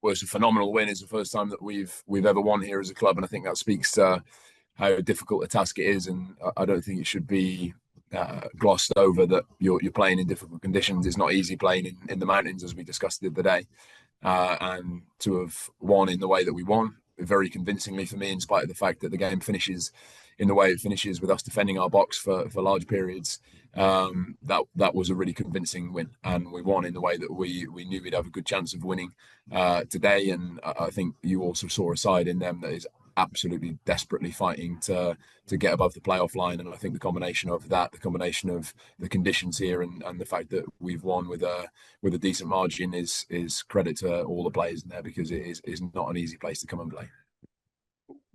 was a phenomenal win. It's the first time that we've ever won here as a club, and I think that speaks to how difficult a task it is. And I don't think it should be glossed over that you're playing in difficult conditions. It's not easy playing in the mountains, as we discussed the other day, and to have won in the way that we won very convincingly for me, in spite of the fact that the game finishes in the way it finishes with us defending our box for large periods. That was a really convincing win, and we won in the way that we knew we'd have a good chance of winning today. And I think you also saw a side in them that is absolutely desperately fighting to get above the playoff line. And I think the combination of that, the combination of the conditions here, and the fact that we've won with a decent margin is credit to all the players in there, because it is not an easy place to come and play.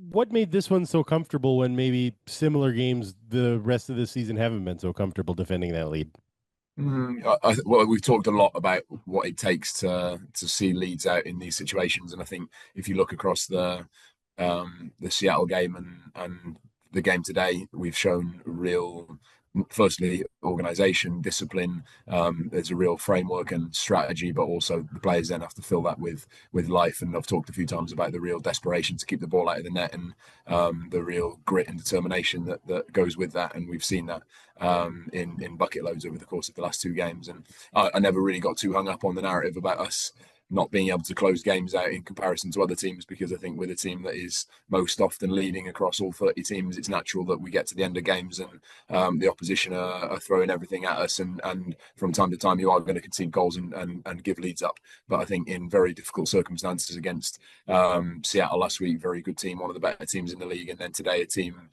What made this one so comfortable when maybe similar games the rest of the season haven't been so comfortable defending that lead? Well, we've talked a lot about what it takes to see leads out in these situations, and I think if you look across the Seattle game and the game today, we've shown real, firstly, organization, discipline. There's a real framework and strategy, but also the players then have to fill that with life. And I've talked a few times about the real desperation to keep the ball out of the net, and the real grit and determination that goes with that. And we've seen that in bucket loads over the course of the last two games. And I never really got too hung up on the narrative about us not being able to close games out in comparison to other teams, because I think with a team that is most often leading across all 30 teams, it's natural that we get to the end of games and the opposition are throwing everything at us, and from time to time you are going to concede goals and give leads up. But I think in very difficult circumstances against Seattle last week, very good team, one of the better teams in the league, and then today a team,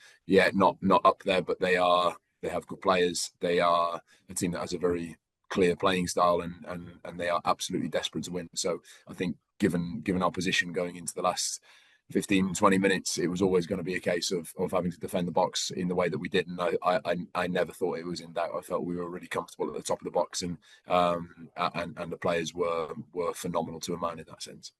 not up there, but they have good players. They are a team that has a very clear playing style, and they are absolutely desperate to win. So I think given our position going into the last 15-20 minutes, it was always going to be a case of having to defend the box in the way that we did, and I never thought it was in doubt. I felt we were really comfortable at the top of the box, and the players were phenomenal to a man in that sense.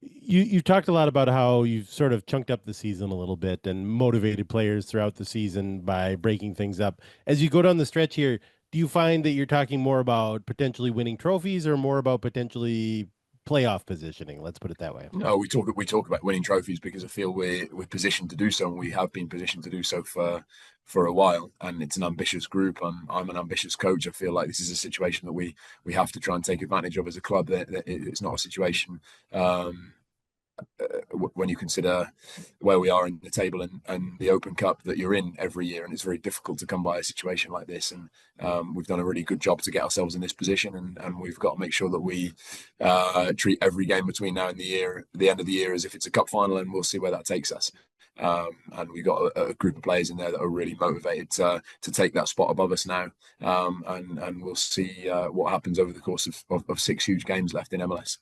You talked a lot about how you've sort of chunked up the season a little bit and motivated players throughout the season by breaking things up. As you go down the stretch here, do you find that you're talking more about potentially winning trophies or more about potentially playoff positioning? Let's put it that way. No, we talk about winning trophies because I feel we're positioned to do so, and we have been positioned to do so for a while. And it's an ambitious group. I'm an ambitious coach. I feel like this is a situation that we have to try and take advantage of as a club. That it's not a situation. When you consider where we are in the table and the Open Cup that you're in every year, and it's very difficult to come by a situation like this. And we've done a really good job to get ourselves in this position, and we've got to make sure that we treat every game between now and the end of the year as if it's a cup final, and we'll see where that takes us. And we've got a group of players in there that are really motivated to take that spot above us now, and we'll see what happens over the course of 6 huge games left in MLS.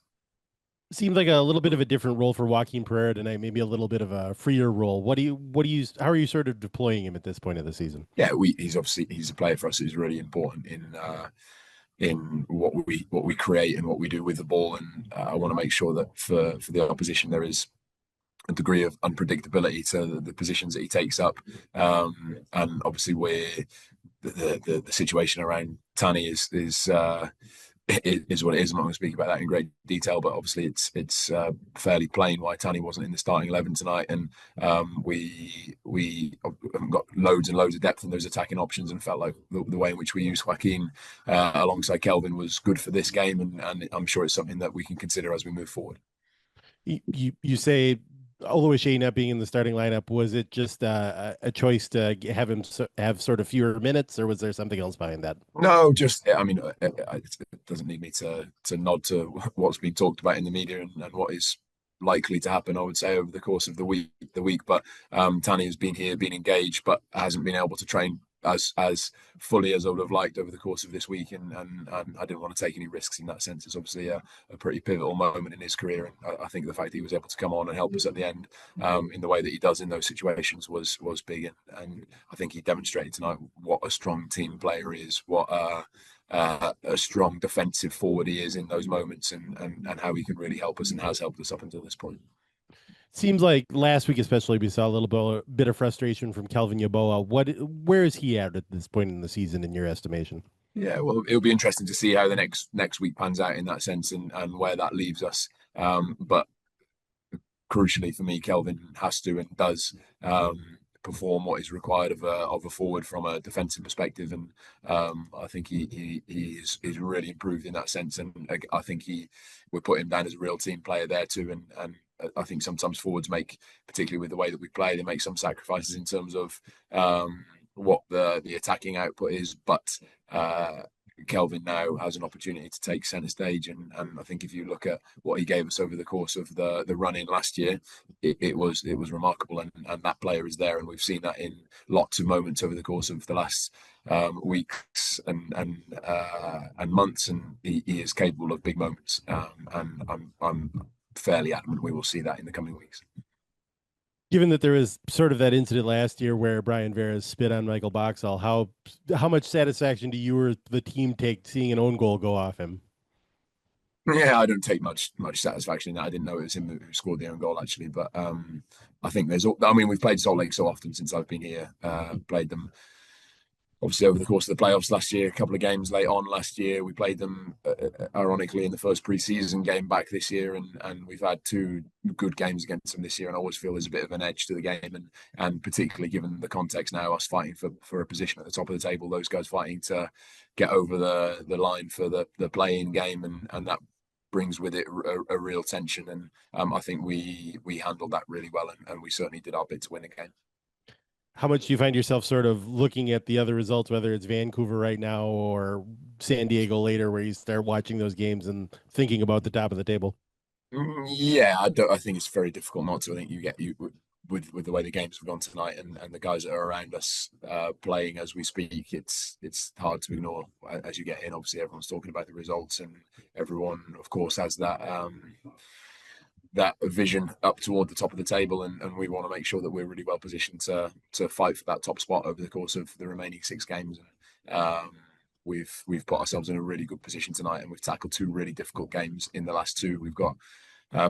Seems like a little bit of a different role for Joaquin Pereira tonight, maybe a little bit of a freer role. How are you sort of deploying him at this point of the season? Yeah, he's a player for us who's really important in what we create and what we do with the ball. And I want to make sure that for the opposition there is a degree of unpredictability to the positions that he takes up. And obviously the situation around Tani is what it is. I'm not going to speak about that in great detail, but obviously it's fairly plain why Tani wasn't in the starting 11 tonight. And we haven't got loads and loads of depth in those attacking options, and felt like the way in which we used Joaquin alongside Kelvin was good for this game, and I'm sure it's something that we can consider as we move forward. You say Oluwaseyi not being in the starting lineup, was it just a choice to have him have sort of fewer minutes, or was there something else behind that? No, it doesn't need me to nod to what's been talked about in the media and what is likely to happen, I would say, over the course of the week. But Tani has been here, been engaged, but hasn't been able to train as fully as I would have liked over the course of this week, and I didn't want to take any risks in that sense. It's obviously a pretty pivotal moment in his career, and I think the fact that he was able to come on and help us at the end in the way that he does in those situations was big, and I think he demonstrated tonight what a strong team player he is, what a strong defensive forward he is in those moments, and how he can really help us and has helped us up until this point. Seems like last week, especially, we saw a little bit of frustration from Kelvin Yeboah. Where is he at this point in the season, in your estimation? Yeah, well, it'll be interesting to see how the next week pans out in that sense, and where that leaves us. But crucially for me, Kelvin has to and does perform what is required of a forward from a defensive perspective, and I think he's really improved in that sense, and I think we put him down as a real team player there too, and I think sometimes forwards make, particularly with the way that we play, they make some sacrifices in terms of what the attacking output is, but Kelvin now has an opportunity to take centre stage, and I think if you look at what he gave us over the course of the run in last year, it was remarkable, and that player is there, and we've seen that in lots of moments over the course of the last weeks and months, and he is capable of big moments, and I'm fairly adamant we will see that in the coming weeks. Given that there was sort of that incident last year where Brian Veras spit on Michael Boxall, how much satisfaction do you or the team take seeing an own goal go off him? Yeah, I don't take much satisfaction in that. I didn't know it was him who scored the own goal actually, but I think I mean, we've played Salt Lake so often since I've been here. Played them obviously over the course of the playoffs last year, a couple of games late on last year. We played them ironically in the first preseason game back this year, and we've had two good games against them this year. And I always feel there's a bit of an edge to the game, and particularly given the context now, us fighting for a position at the top of the table, those guys fighting to get over the line for the play-in game, and that brings with it a real tension. And I think we handled that really well, and we certainly did our bit to win the game. How much do you find yourself sort of looking at the other results, whether it's Vancouver right now or San Diego later, where you start watching those games and thinking about the top of the table? Yeah, I don't. I think it's very difficult not to. I think you with the way the games have gone tonight, and the guys that are around us playing as we speak. It's hard to ignore as you get in. Obviously, everyone's talking about the results, and everyone, of course, has that vision up toward the top of the table, and we want to make sure that we're really well positioned to fight for that top spot over the course of the remaining 6 games. We've put ourselves in a really good position tonight, and we've tackled 2 really difficult games in the last 2. We've got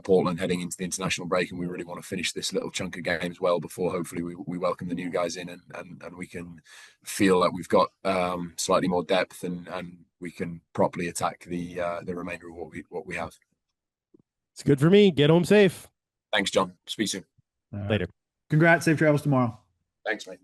Portland heading into the international break, and we really want to finish this little chunk of games well before hopefully we welcome the new guys in, and we can feel that we've got slightly more depth, and we can properly attack the remainder of what we have. It's good for me. Get home safe. Thanks, John. Speak soon. All right. Later. Congrats. Safe travels tomorrow. Thanks, mate.